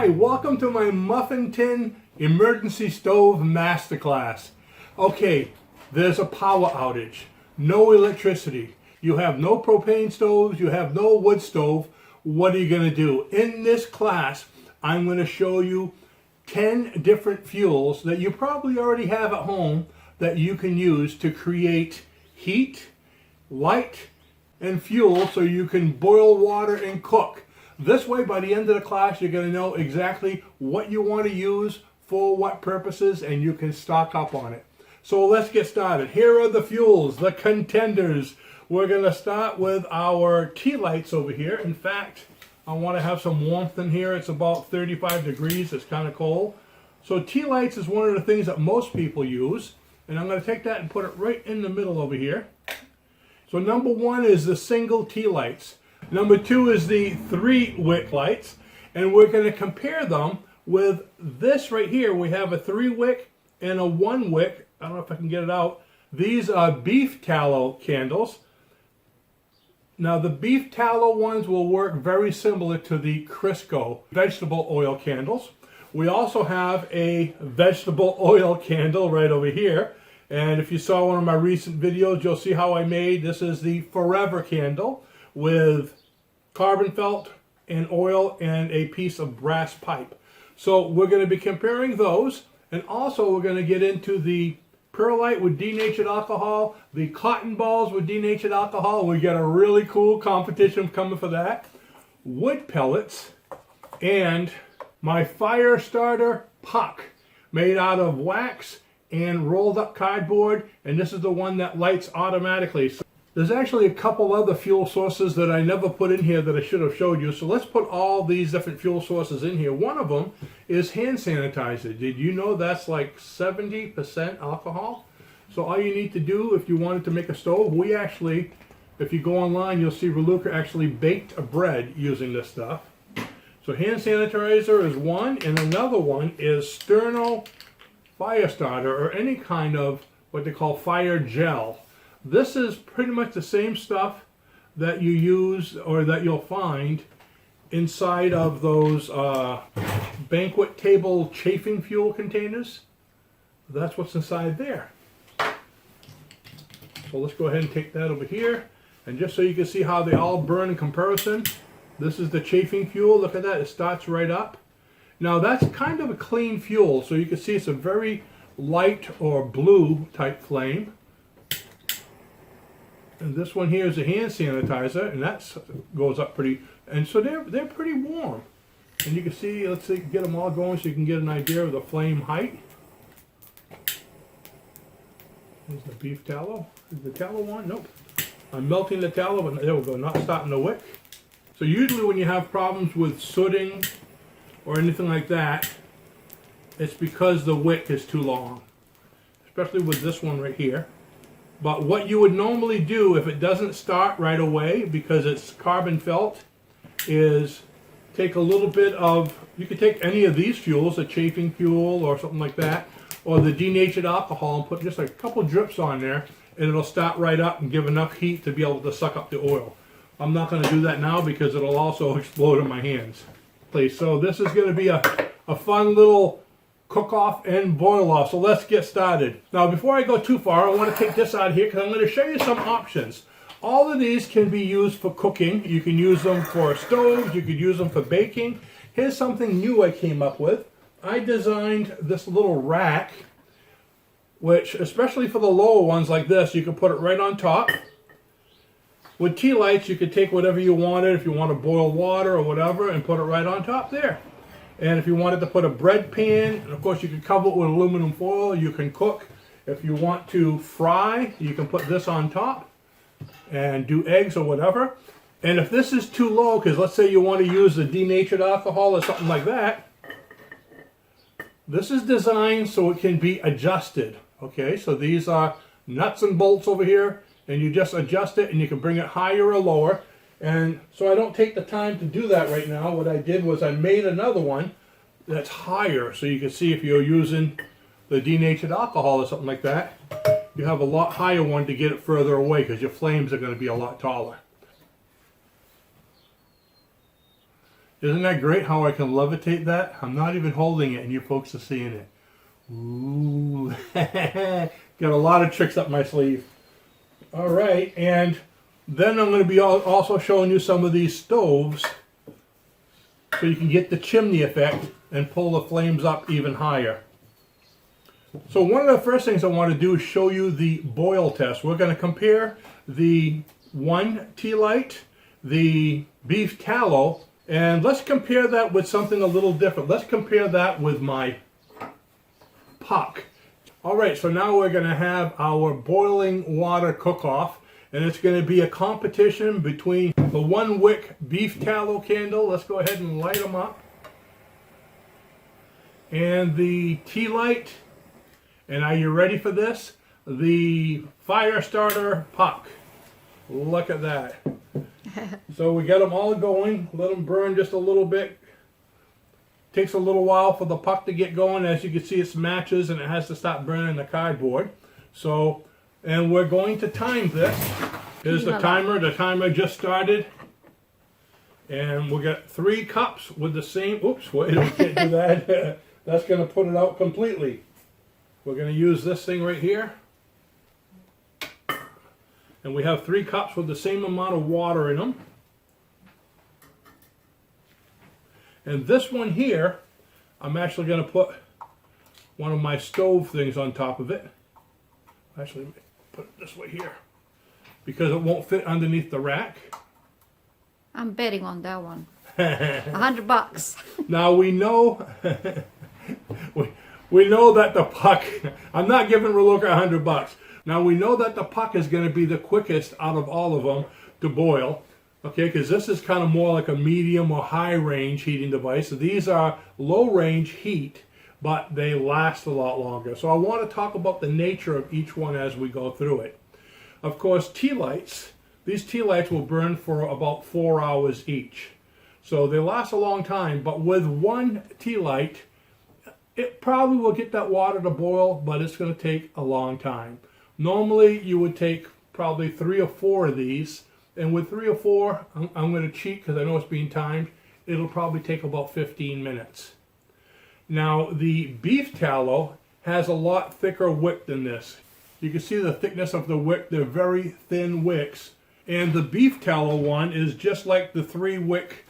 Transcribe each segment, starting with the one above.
Hi, welcome to my Muffin Tin Emergency Stove Masterclass. Okay, there's a power outage, no electricity. You have no propane stoves, you have no wood stove. What are you going to do? In this class, I'm going to show you 10 different fuels that you probably already have at home that you can use to create heat, light, and fuel so you can boil water and cook. This way, by the end of the class, you're going to know exactly what you want to use for what purposes, and you can stock up on it. So let's get started. Here are the fuels, the contenders. We're going to start with our tea lights over here. In fact, I want to have some warmth in here. It's about 35 degrees. It's kind of cold. So tea lights is one of the things that most people use. And I'm going to take that and put it right in the middle over here. So number one is the single tea lights. Number two is the Three-Wick lights, and we're going to compare them with this right here. We have a 3-wick and a 1-wick. I don't know if I can get it out. These are beef tallow candles. Now the beef tallow ones will work very similar to the Crisco vegetable oil candles. We also have a vegetable oil candle right over here. And if you saw one of my recent videos, you'll see how I made. This is the Forever candle with carbon felt and oil and a piece of brass pipe. So we're going to be comparing those, and also we're going to get into the Perlite with denatured alcohol, the cotton balls with denatured alcohol. We got a really cool competition coming for that. Wood pellets, and my fire starter puck made out of wax and rolled up cardboard, and this is the one that lights automatically. So there's actually a couple other fuel sources that I never put in here that I should have showed you. So let's put all these different fuel sources in here. One of them is hand sanitizer. Did you know that's like 70% alcohol? So all you need to do if you wanted to make a stove, we actually, if you go online, you'll see Reluca actually baked a bread using this stuff. So hand sanitizer is one, and another one is Sterno fire starter, or any kind of what they call fire gel. This is pretty much the same stuff that you use, or that you'll find inside of those banquet table chafing fuel containers. That's what's inside there. So let's go ahead and take that over here. And just so you can see how they all burn in comparison, this is the chafing fuel. Look at that, it starts right up. Now that's kind of a clean fuel, so you can see it's a very light or blue type flame. And this one here is a hand sanitizer, and that goes up pretty, and so they're pretty warm. And you can see, let's see, get them all going so you can get an idea of the flame height. There's the beef tallow. Is the tallow one? Nope. I'm melting the tallow, but there we go, not starting the wick. So usually when you have problems with sooting or anything like that, it's because the wick is too long, especially with this one right here. But what you would normally do if it doesn't start right away because it's carbon felt is take a little bit of, you could take any of these fuels, a chafing fuel or something like that, or the denatured alcohol, and put just a couple drips on there, and it'll start right up and give enough heat to be able to suck up the oil. I'm not going to do that now because it'll also explode in my hands. So this is going to be a fun little cook off and boil off. So let's get started. Now before I go too far, I want to take this out of here because I'm going to show you some options. All of these can be used for cooking. You can use them for stoves, you could use them for baking. Here's something new I came up with. I designed this little rack, which especially for the lower ones like this, you can put it right on top. With tea lights, you could take whatever you wanted, if you want to boil water or whatever, and put it right on top there. And if you wanted to put a bread pan, and of course you could cover it with aluminum foil, you can cook. If you want to fry, you can put this on top and do eggs or whatever. And if this is too low, because let's say you want to use the denatured alcohol or something like that, this is designed so it can be adjusted. Okay, so these are nuts and bolts over here, and you just adjust it and you can bring it higher or lower. And so I don't take the time to do that right now. What I did was I made another one that's higher, so you can see if you're using the denatured alcohol or something like that, you have a lot higher one to get it further away because your flames are going to be a lot taller. Isn't that great how I can levitate that? I'm not even holding it and you folks are seeing it. Ooh, got a lot of tricks up my sleeve. All right, and then I'm going to be also showing you some of these stoves so you can get the chimney effect and pull the flames up even higher. So one of the first things I want to do is show you the boil test. We're going to compare the one tea light, the beef tallow, and let's compare that with something a little different. Let's compare that with my puck. All right, so now we're going to have our boiling water cook-off, and it's going to be a competition between the 1-wick beef tallow candle. Let's go ahead and light them up. And the tea light. And are you ready for this? The fire starter puck. Look at that. So we got them all going. Let them burn just a little bit. Takes a little while for the puck to get going. As you can see, it's matches and it has to stop burning the cardboard. So, and we're going to time this. Here's the timer. The timer just started. And we'll get 3 cups with the same, oops, wait, we can't do that. That's going to put it out completely. We're going to use this thing right here. And we have 3 cups with the same amount of water in them. And this one here, I'm actually going to put one of my stove things on top of it. Actually, put it this way here. Because it won't fit underneath the rack. I'm betting on that one. $100. Now we know, we know that the puck, I'm not giving Reloka $100. Now we know that the puck is going to be the quickest out of all of them to boil. Okay, because this is kind of more like a medium or high range heating device. So these are low range heat, but they last a lot longer. So I want to talk about the nature of each one as we go through it. Of course, tea lights, these tea lights will burn for about 4 hours each. So they last a long time, but with one tea light, it probably will get that water to boil, but it's going to take a long time. Normally, you would take probably 3 or 4 of these. And with 3 or 4, I'm going to cheat because I know it's being timed. It'll probably take about 15 minutes. Now, the beef tallow has a lot thicker wick than this. You can see the thickness of the wick. They're very thin wicks. And the beef tallow one is just like the 3-wick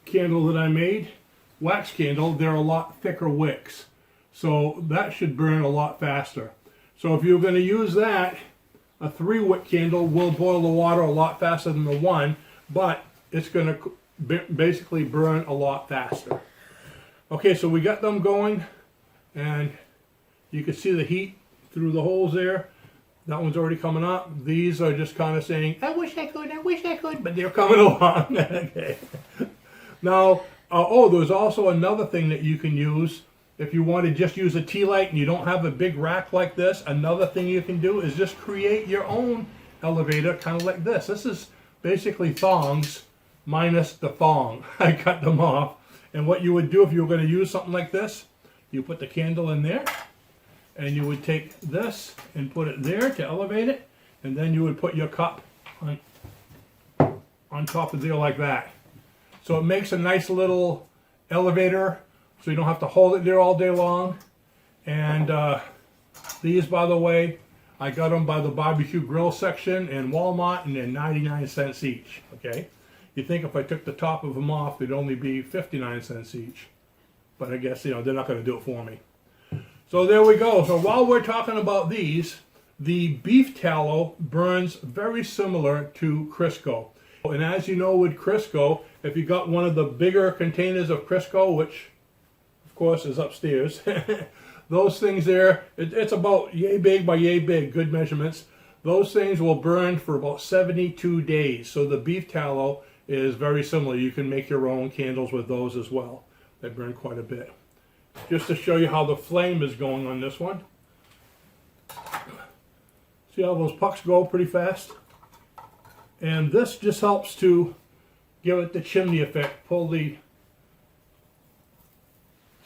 candle that I made, wax candle. They're a lot thicker wicks. So that should burn a lot faster. So if you're going to use that, a 3-wick candle will boil the water a lot faster than the one, but it's going to basically burn a lot faster. Okay, so we got them going, and you can see the heat through the holes there. That one's already coming up. These are just kind of saying, I wish I could, but they're coming along. Okay. Now, there's also another thing that you can use. If you want to just use a tea light and you don't have a big rack like this, another thing you can do is just create your own elevator, kind of like this. This is basically thongs minus the thong. I cut them off. And what you would do if you were going to use something like this, you put the candle in there, and you would take this and put it there to elevate it, and then you would put your cup on top of there like that. So it makes a nice little elevator, so you don't have to hold it there all day long. And these, by the way, I got them by the barbecue grill section in Walmart, and they're 99 cents each. Okay, you think if I took the top of them off, they'd only be 59 cents each. But I guess, they're not going to do it for me. So there we go. So while we're talking about these, the beef tallow burns very similar to Crisco. And as you know with Crisco, if you got one of the bigger containers of Crisco, which of course is upstairs, those things there, it's about yay big by yay big, good measurements. Those things will burn for about 72 days. So the beef tallow is very similar. You can make your own candles with those as well. They burn quite a bit. Just to show you how the flame is going on this one. See how those pucks go pretty fast? And this just helps to give it the chimney effect,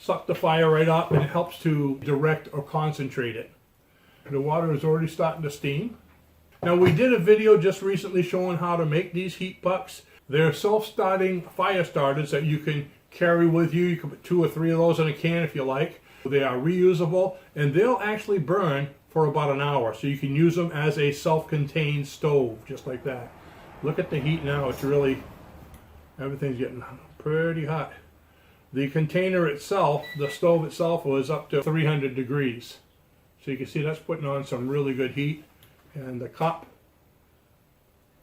suck the fire right up, and it helps to direct or concentrate it. The water is already starting to steam. Now we did a video just recently showing how to make these heat pucks. They're self-starting fire starters that you can carry with you. You can put 2 or 3 of those in a can if you like. They are reusable, and they'll actually burn for about an hour. So you can use them as a self-contained stove, just like that. Look at the heat now. It's really, everything's getting pretty hot. The container itself, the stove itself, was up to 300 degrees. So you can see that's putting on some really good heat. And the cup,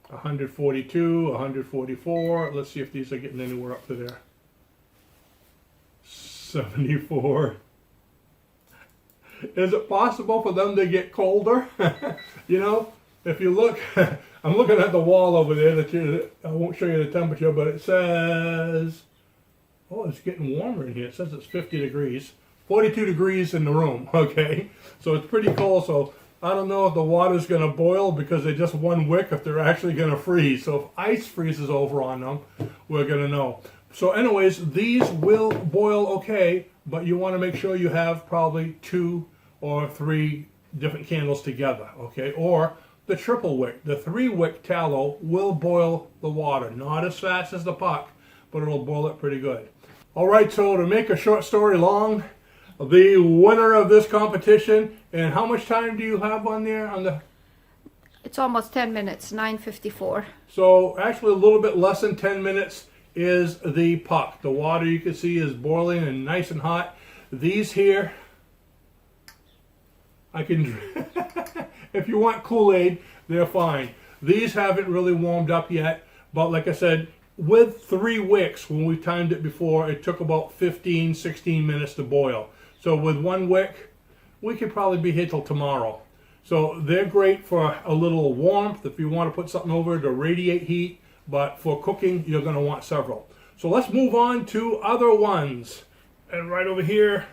142, 144. Let's see if these are getting anywhere up to there. 74. Is it possible for them to get colder? You know, if you look, I'm looking at the wall over there. I won't show you the temperature, but it says, oh, it's getting warmer in here. It says it's 50 degrees. 42 degrees in the room, okay? So it's pretty cold, so I don't know if the water's going to boil because they're just one wick, if they're actually going to freeze. So if ice freezes over on them, we're going to know. So anyways, these will boil okay, but you want to make sure you have probably 2 or 3 different candles together, okay? Or the triple wick, the 3-wick tallow will boil the water. Not as fast as the puck, but it'll boil it pretty good. All right, so to make a short story long, the winner of this competition, and how much time do you have on there? It's almost 10 minutes, 9:54. So actually a little bit less than 10 minutes is the puck. The water you can see is boiling and nice and hot. These here, I can, if you want Kool-Aid, they're fine. These haven't really warmed up yet, but like I said, with 3 wicks, when we timed it before, it took about 15, 16 minutes to boil. So with 1 wick, we could probably be here till tomorrow. So they're great for a little warmth, if you want to put something over to radiate heat, but for cooking, you're going to want several. So let's move on to other ones. And right over here,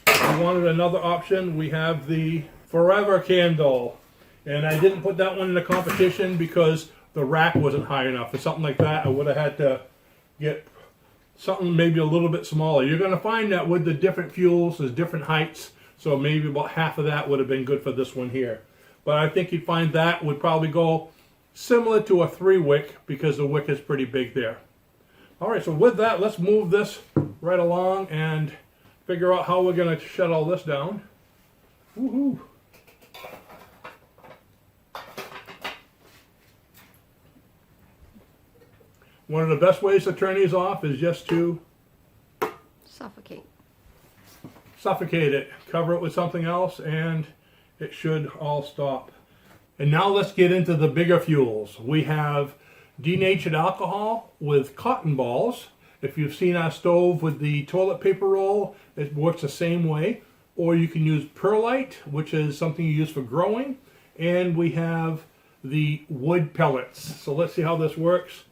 we wanted another option. We have the Forever candle. And I didn't put that one in the competition because the rack wasn't high enough. For something like that, I would have had to get something maybe a little bit smaller. You're going to find that with the different fuels, there's different heights. So maybe about half of that would have been good for this one here. But I think you'd find that would probably go similar to a 3-wick because the wick is pretty big there. All right, so with that, let's move this right along and figure out how we're going to shut all this down. Woohoo! One of the best ways to turn these off is just to Suffocate. Suffocate it. Cover it with something else and it should all stop. And now let's get into the bigger fuels. We have denatured alcohol with cotton balls. If you've seen our stove with the toilet paper roll, it works the same way. Or you can use perlite, which is something you use for growing. And we have the wood pellets. So let's see how this works.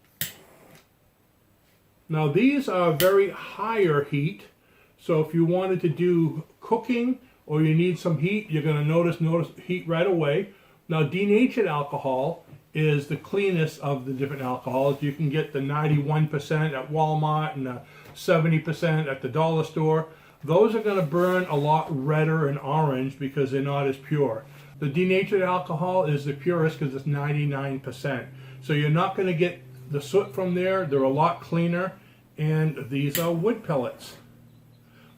Now these are very higher heat, so if you wanted to do cooking or you need some heat, you're going to notice heat right away. Now denatured alcohol is the cleanest of the different alcohols. You can get the 91% at Walmart and the 70% at the dollar store. Those are going to burn a lot redder and orange because they're not as pure. The denatured alcohol is the purest because it's 99%. So you're not going to get the soot from there. They're a lot cleaner, and these are wood pellets.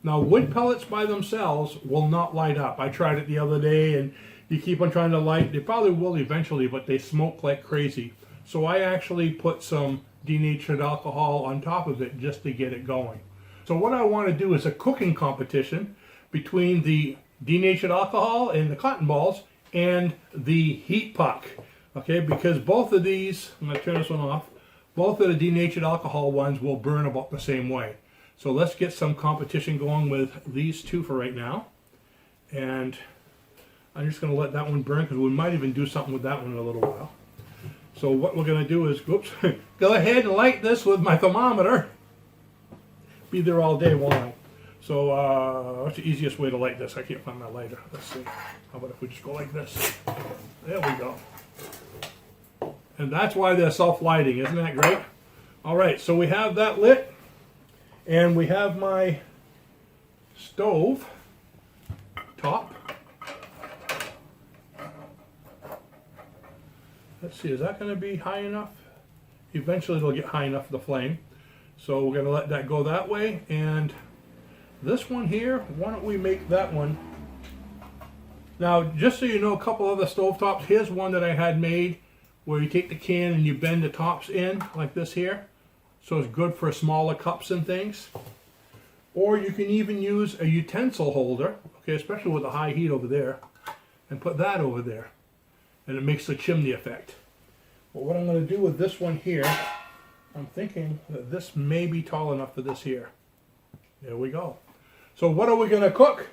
Now wood pellets by themselves will not light up. I tried it the other day and you keep on trying to light, they probably will eventually, but they smoke like crazy. So I actually put some denatured alcohol on top of it just to get it going. So what I want to do is a cooking competition between the denatured alcohol and the cotton balls and the heat puck. Okay, because both of these, I'm going to turn this one off, both of the denatured alcohol ones will burn about the same way. So let's get some competition going with these two for right now. And I'm just going to let that one burn because we might even do something with that one in a little while. So what we're going to do is, oops, go ahead and light this with my thermometer. Be there all day long. So what's the easiest way to light this? I can't find my lighter. Let's see. How about if we just go like this? There we go. And that's why they're self-lighting. Isn't that great? All right, so we have that lit. And we have my stove top. Let's see, is that going to be high enough? eventually it'll get high enough for the flame. So we're gonna let that go that way. And this one here, why don't we make that one? Now, just so you know, a couple other stovetops. Here's one that I had made where you take the can and you bend the tops in like this here. So it's good for smaller cups and things. Or you can even use a utensil holder, okay, especially with the high heat over there, and put that over there. And it makes the chimney effect. But what I'm going to do with this one here, I'm thinking that this may be tall enough for this here. There we go. So what are we going to cook?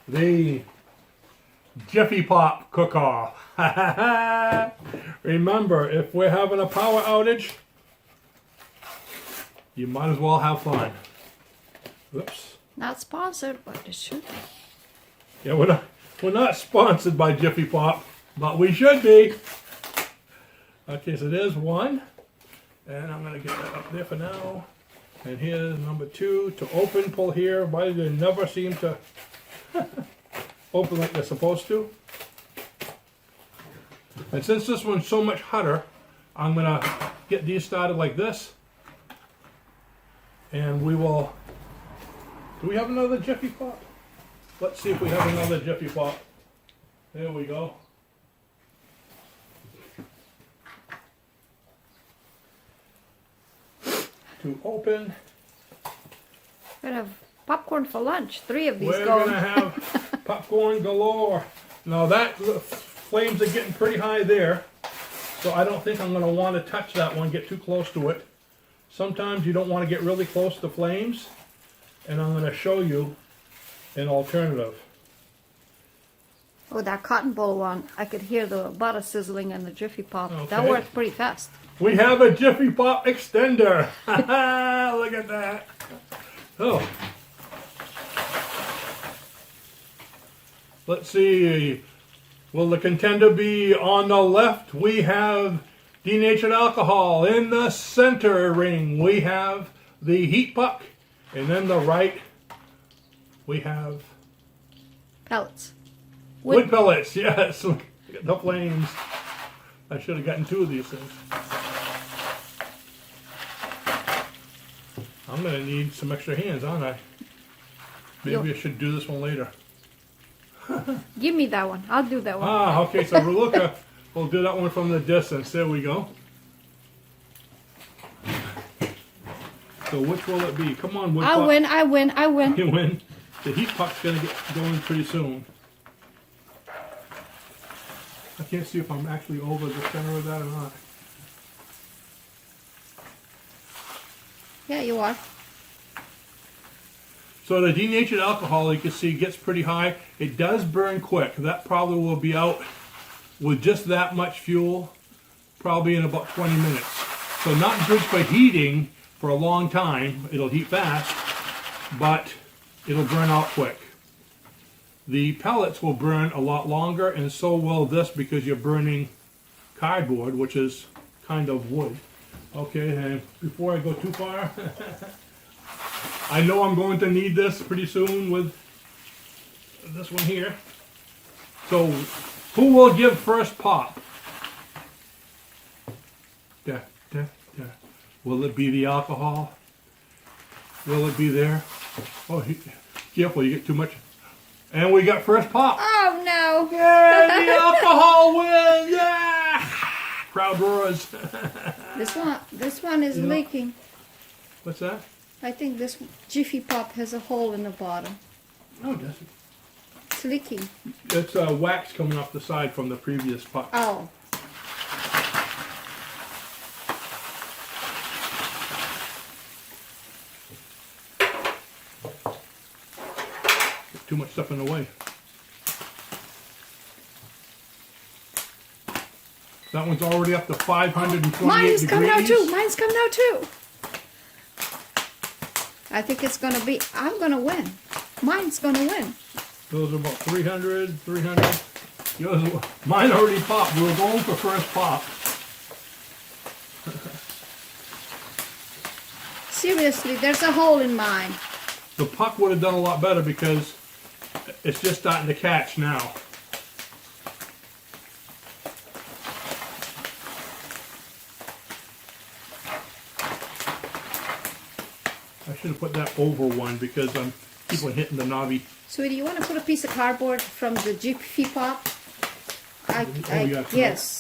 The Jiffy Pop cook-off. Remember, if we're having a power outage, you might as well have fun. Oops. Not sponsored, but it should be. Yeah, we're not sponsored by Jiffy Pop, but we should be. Okay, so there's one. And I'm going to get that up there for now. And here's number 2 to open. Pull here. Why do they never seem to open like they're supposed to? And since this one's so much hotter, I'm going to get these started like this. And we will... Do we have another Jiffy Pop? Let's see if we have another Jiffy Pop. There we go. To open. We're gonna have popcorn for lunch. 3 of these We're going. gonna have popcorn galore. Now the flames are getting pretty high there, so I don't think I'm gonna want to touch that one, get too close to it. Sometimes you don't want to get really close to flames, and I'm gonna show you an alternative. Oh, that cotton ball one. I could hear the butter sizzling and the Jiffy Pop. That Okay. worked pretty fast. We have a Jiffy Pop extender. Look at that. Oh. Let's see. Will the contender be on the left? We have denatured alcohol. In the center ring, we have the heat puck. And then the right, we have Pellets. wood pellets. Yes, look at the flames. I should have gotten 2 of these things. I'm going to need some extra hands, aren't I? Maybe I should do this one later. Give me that one. I'll do that one. Ah, okay, so Raluca will do that one from the distance. There we go. So which will it be? Come on, wood I puck. win. I win. I win. You win. The heat puck's going to get going pretty soon. I can't see if I'm actually over the center of that or not. Yeah, you are. So the denatured alcohol, you can see, gets pretty high. It does burn quick. That probably will be out with just that much fuel, probably in about 20 minutes. So not good for heating for a long time. It'll heat fast, but it'll burn out quick. The pellets will burn a lot longer, and so will this, because you're burning cardboard, which is kind of wood. Okay, and before I go too far, I know I'm going to need this pretty soon with this one here. So, who will give first pop? Da, da, da. Will it be the alcohol? Will it be there? Oh, careful, you get too much. And we got first pop. Oh no! Yay, the alcohol wins! Yeah! Crowd roars. This one is leaking. What's that? I think this Jiffy Pop has a hole in the bottom. Oh, it doesn't. It's leaking. It's wax coming off the side from the previous pop. Oh. Too much stuff in the way. That one's already up to 528 Mine's degrees. coming out too. Mine's coming out too. I think it's gonna be. I'm gonna win. Mine's gonna win. Those are about 300, 300. Yours, mine already popped. We were going for first pop. Seriously, there's a hole in mine. The puck would have done a lot better because it's just starting to catch now. should have put that over one because I'm keep on hitting the knobby. Sweetie, you want to put a piece of cardboard from the Jiffy pop? Yeah, Yes.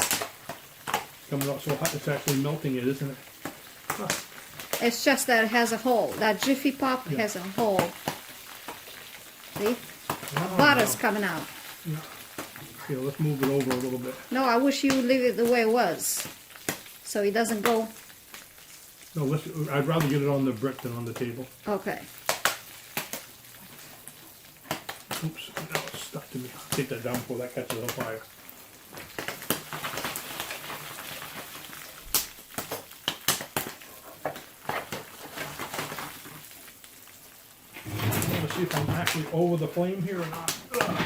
Coming out so hot, it's actually melting it, isn't it? Huh. It's just that it has a hole. That Jiffy pop has a hole. See? Butter's coming out. Yeah. Okay, let's move it over a little bit. No, I wish you would leave it the way it was, so it doesn't go. No, I'd rather get it on the brick than on the table. Okay. Oops, now it's stuck to me. Take that down before that catches on fire. Let's see if I'm actually over the flame here or not. Ugh.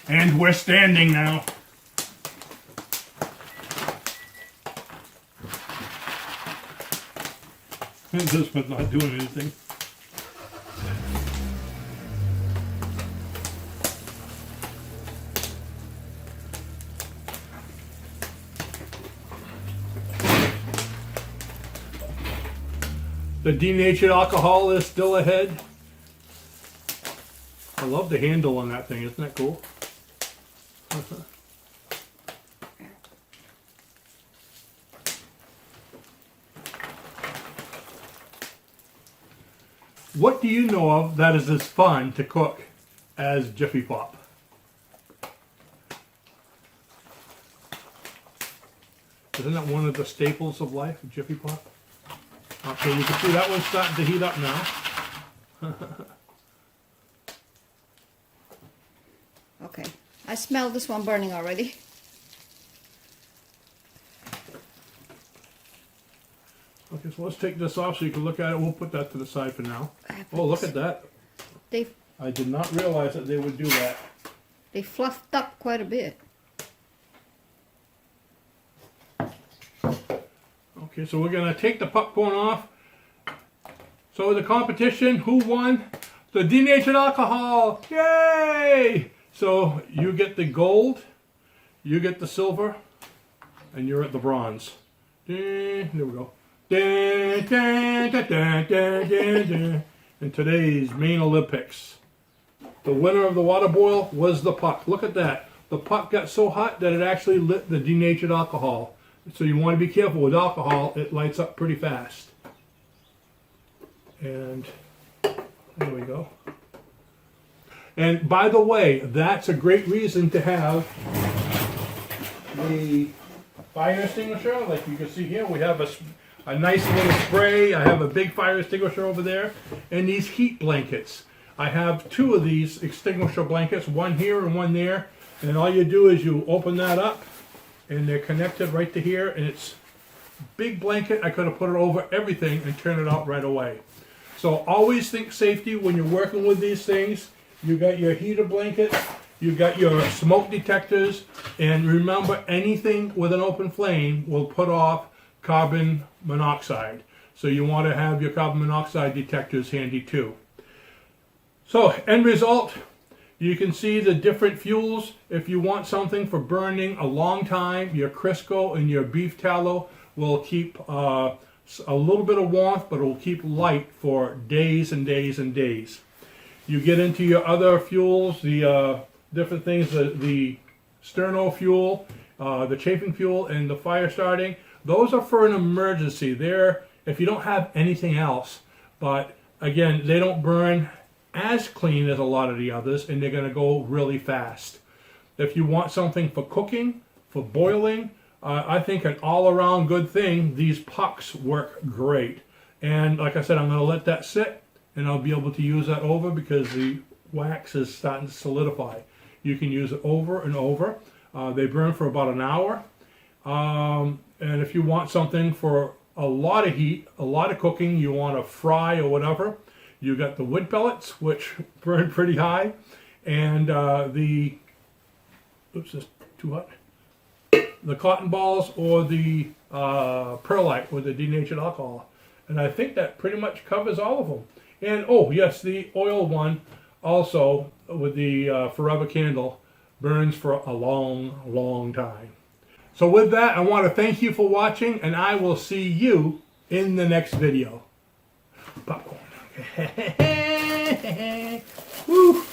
And we're standing now. This one's not doing anything. The denatured alcohol is still ahead. I love the handle on that thing, isn't that cool? What do you know of that is as fun to cook as Jiffy Pop? Isn't that one of the staples of life, Jiffy Pop? Okay, you can see that one's starting to heat up now. Okay. I smell this one burning already. Okay, so let's take this off so you can look at it. We'll put that to the side for now. Oh, look at that. I did not realize that they would do that. They fluffed up quite a bit. Okay, so we're going to take the popcorn off. So the competition, who won? The denatured alcohol! Yay! So you get the gold, you get the silver, and you're at the bronze. There we go. In today's main Olympics, the winner of the water boil was the puck. Look at that. The puck got so hot that it actually lit the denatured alcohol. So you want to be careful with alcohol. It lights up pretty fast. And there we go. And by the way, that's a great reason to have the fire extinguisher. Like you can see here, we have a nice little spray. I have a big fire extinguisher over there. And these heat blankets. I have two of these extinguisher blankets, one here and one there. And all you do is you open that up, and they're connected right to here. And it's a big blanket. I could have put it over everything and turn it out right away. So always think safety when you're working with these things. You got your heater blanket, you got your smoke detectors, and remember, anything with an open flame will put off carbon monoxide. So you want to have your carbon monoxide detectors handy too. So end result, you can see the different fuels. If you want something for burning a long time, your Crisco and your beef tallow will keep a little bit of warmth, but it will keep light for days and days and days. You get into your other fuels, the different things, the Sterno fuel, the chafing fuel, and the fire starting. Those are for an emergency. They're if you don't have anything else. But again, they don't burn as clean as a lot of the others, and they're going to go really fast. If you want something for cooking, for boiling, I think an all-around good thing, these pucks work great. And like I said, I'm going to let that sit, and I'll be able to use that over because the wax is starting to solidify. You can use it over and over. They burn for about an hour. And if you want something for a lot of heat, a lot of cooking, you want to fry or whatever, you got the wood pellets, which burn pretty high, and the, oops, it's too hot, the cotton balls or the perlite with the denatured alcohol. And I think that pretty much covers all of them. And oh yes, the oil one also with the forever candle burns for a long, long time. So with that, I want to thank you for watching, and I will see you in the next video. Popcorn. Woo.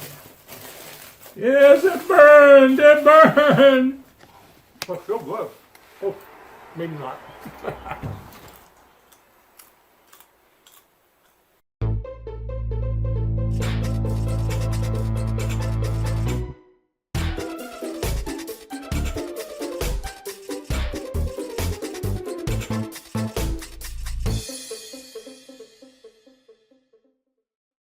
Yes, it burned. It burned. But still good. Oh, maybe not.